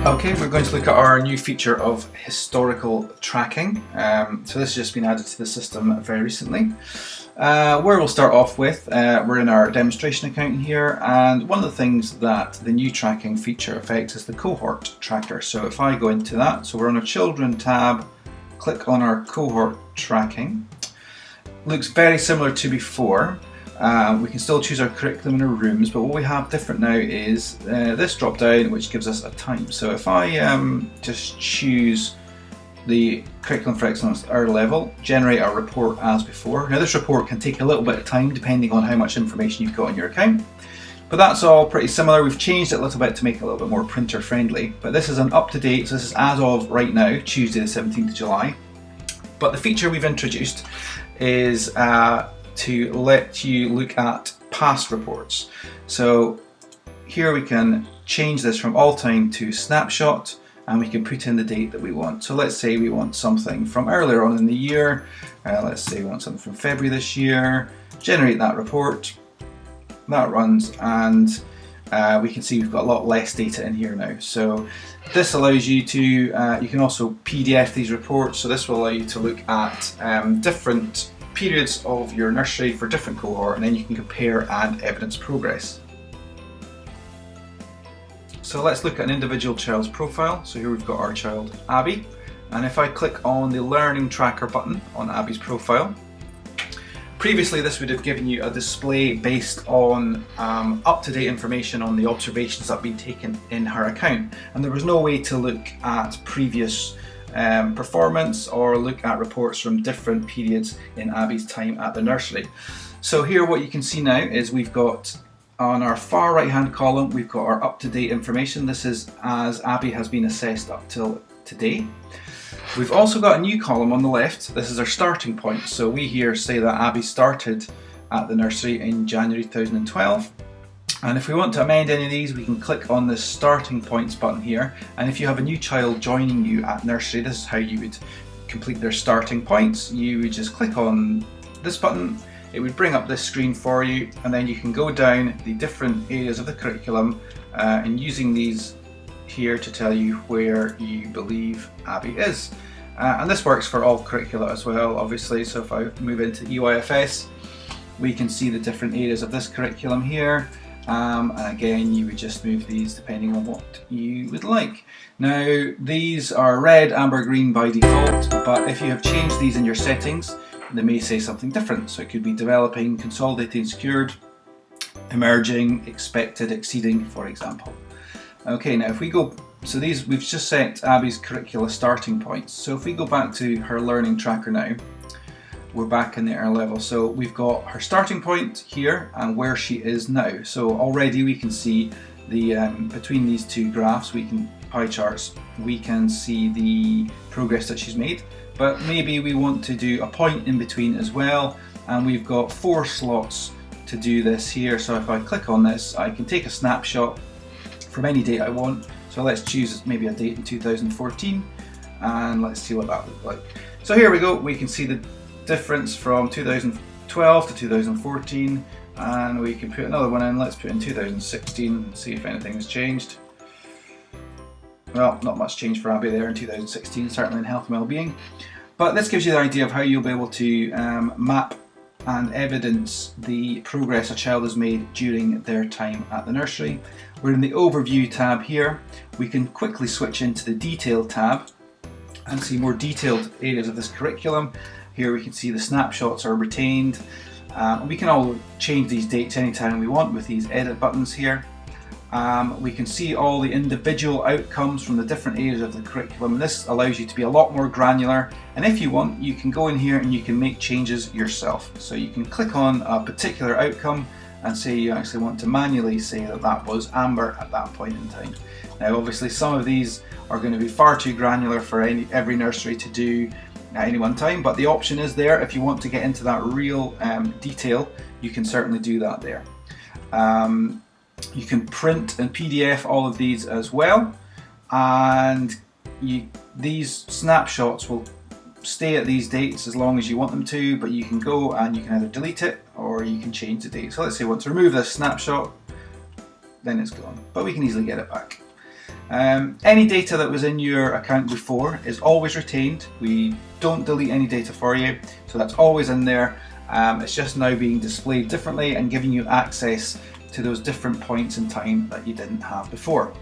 Okay, we're going to look at our new feature of historical tracking. So this has just been added to the system very recently. Where we'll start off with, we're in our demonstration account here, and one of the things that the new tracking feature affects is the cohort tracker. So if I go into that, so we're on our children tab, click on our cohort tracking. Looks very similar to before. We can still choose our curriculum in our rooms, but what we have different now is this drop down, which gives us a time. So if I just choose the curriculum for excellence our level, generate our report as before. Now this report can take a little bit of time depending on how much information you've got on your account, but that's all pretty similar. We've changed it a little bit to make it a little bit more printer friendly, but this is an up-to-date, so this is as of right now, Tuesday the 17th of July. But the feature we've introduced is to let you look at past reports. So here we can change this from all time to snapshot, and we can put in the date that we want. So let's say we want something from earlier on in the year. Let's say we want something from February this year. Generate that report. That runs, and we can see we've got a lot less data in here now. So this allows you to, you can also PDF these reports. So this will allow you to look at different periods of your nursery for different cohort, and then you can compare and evidence progress. So let's look at an individual child's profile. So here we've got our child Abby, and if I click on the learning tracker button on Abby's profile, previously this would have given you a display based on up-to-date information on the observations that have been taken in her account, and there was no way to look at previous performance or look at reports from different periods in Abby's time at the nursery. So here what you can see now is we've got on our far right hand column, we've got our up-to-date information. This is as Abby has been assessed up till today. We've also got a new column on the left. This is our starting point. So we here say that Abby started at the nursery in January 2012. And if we want to amend any of these, we can click on the starting points button here. And if you have a new child joining you at nursery, this is how you would complete their starting points. You would just click on this button, it would bring up this screen for you, and then you can go down the different areas of the curriculum and using these here to tell you where you believe Abby is. And this works for all curricula as well, obviously. So if I move into EYFS, we can see the different areas of this curriculum here. And again, you would just move these depending on what you would like. Now, these are red, amber, green by default, but if you have changed these in your settings, they may say something different. So it could be developing, consolidating, secured, emerging, expected, exceeding, for example. Okay, now if we go, so these, we've just set Abby's curricula starting points. So if we go back to her learning tracker now, we're back in the early level. So we've got her starting point here and where she is now. So already we can see the between these two graphs, pie charts, we can see the progress that she's made. But maybe we want to do a point in between as well, and we've got 4 slots to do this here. So if I click on this, I can take a snapshot from any date I want. So let's choose maybe a date in 2014, and let's see what that looks like. So here we go, we can see the difference from 2012 to 2014, and we can put another one in. Let's put in 2016 and see if anything has changed. Well, not much change for Abby there in 2016, certainly in health and well-being, but this gives you the idea of how you'll be able to map and evidence the progress a child has made during their time at the nursery. We're in the overview tab here. We can quickly switch into the detail tab and see more detailed areas of this curriculum. Here we can see the snapshots are retained. We can all change these dates anytime we want with these edit buttons here. We can see all the individual outcomes from the different areas of the curriculum. This allows you to be a lot more granular, and if you want, you can go in here and you can make changes yourself. So you can click on a particular outcome and say you actually want to manually say that that was amber at that point in time. Now obviously some of these are going to be far too granular for every nursery to do at any one time, but the option is there. If you want to get into that real detail, you can certainly do that there. You can print and PDF all of these as well, and these snapshots will stay at these dates as long as you want them to, but you can go and you can either delete it or you can change the date. So let's say we want to remove this snapshot, then it's gone, but we can easily get it back. Any data that was in your account before is always retained. We don't delete any data for you, so that's always in there. It's just now being displayed differently and giving you access to those different points in time that you didn't have before.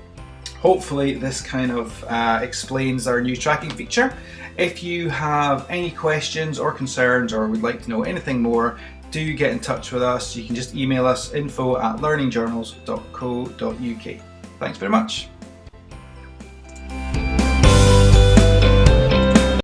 Hopefully this kind of explains our new tracking feature. If you have any questions or concerns or would like to know anything more, do get in touch with us. You can just email us info@learningjournals.co.uk. Thanks very much.